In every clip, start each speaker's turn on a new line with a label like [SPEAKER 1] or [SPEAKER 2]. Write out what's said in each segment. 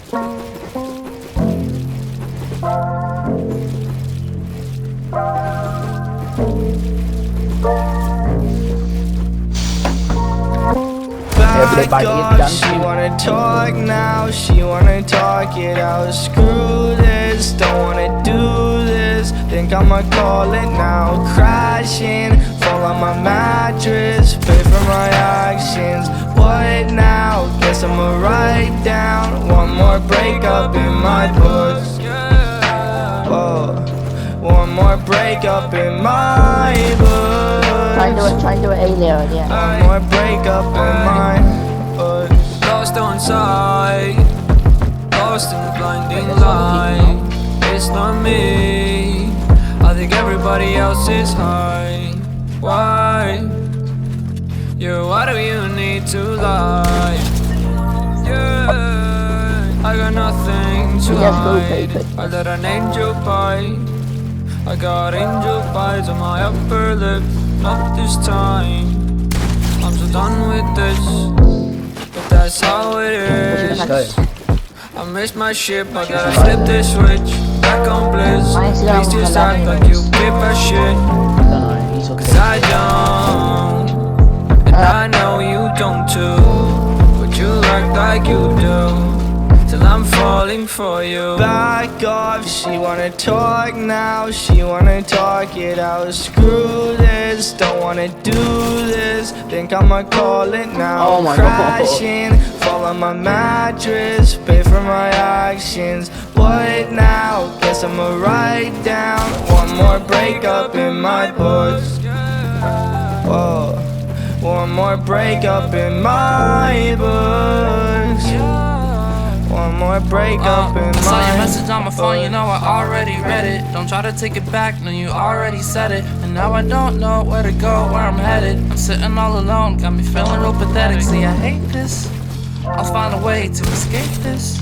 [SPEAKER 1] Back off, she wanna talk now, she wanna talk it out. Screw this, don't wanna do this, think I'ma call it now. Crashing, fall on my mattress, pay for my actions. What now? Guess I'ma write down one more breakup in my books. Oh, one more breakup in my books.
[SPEAKER 2] Try and do it earlier, yeah.
[SPEAKER 1] One more breakup in my books.
[SPEAKER 3] Lost on sight, lost in the blinding light. It's not me, I think everybody else is high. Why? Yeah, why do you need to lie? Yeah, I got nothing to hide. I let an angel bite. I got angel bites on my upper lip. Not this time, I'm so done with this, but that's how it is. I missed my ship, I gotta flip this switch. Back on bliss, please just act like you give a shit. Cause I don't, and I know you don't too, but you act like you do, till I'm falling for you.
[SPEAKER 1] Back off, she wanna talk now, she wanna talk it out. Screw this, don't wanna do this, think I'ma call it now.
[SPEAKER 2] Oh my
[SPEAKER 1] Crashing,
[SPEAKER 2] God.
[SPEAKER 1] fall on my mattress, pay for my actions. What now? Guess I'ma write down one more breakup in my books. Whoa, one more breakup in my books. One more breakup in
[SPEAKER 4] saw your
[SPEAKER 1] my
[SPEAKER 4] message on my phone, you know I already read it. Don't try to take it back, no you already said it. And now I don't know where to go, where I'm headed. I'm sitting all alone, got me feeling real pathetic. See, I hate this, I'll find a way to escape this.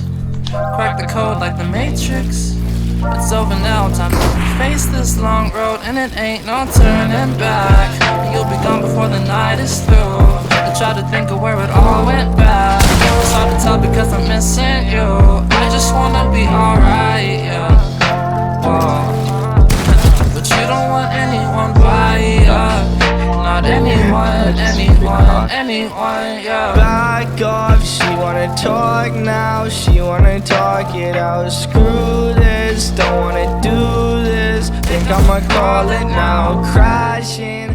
[SPEAKER 4] Crack the code like the Matrix. It's over now, time to face this long road, and it ain't no turning back. You'll be gone before the night is through. I try to think of where it all went back. It's hard to tell because I'm missing you. I just wanna be alright, yeah. Whoa. But you don't want anyone by ya. Not anyone, yeah.
[SPEAKER 1] Back off, she wanna talk now, she wanna talk it out. Screw this, don't wanna do this, think I'ma call it now. Crashing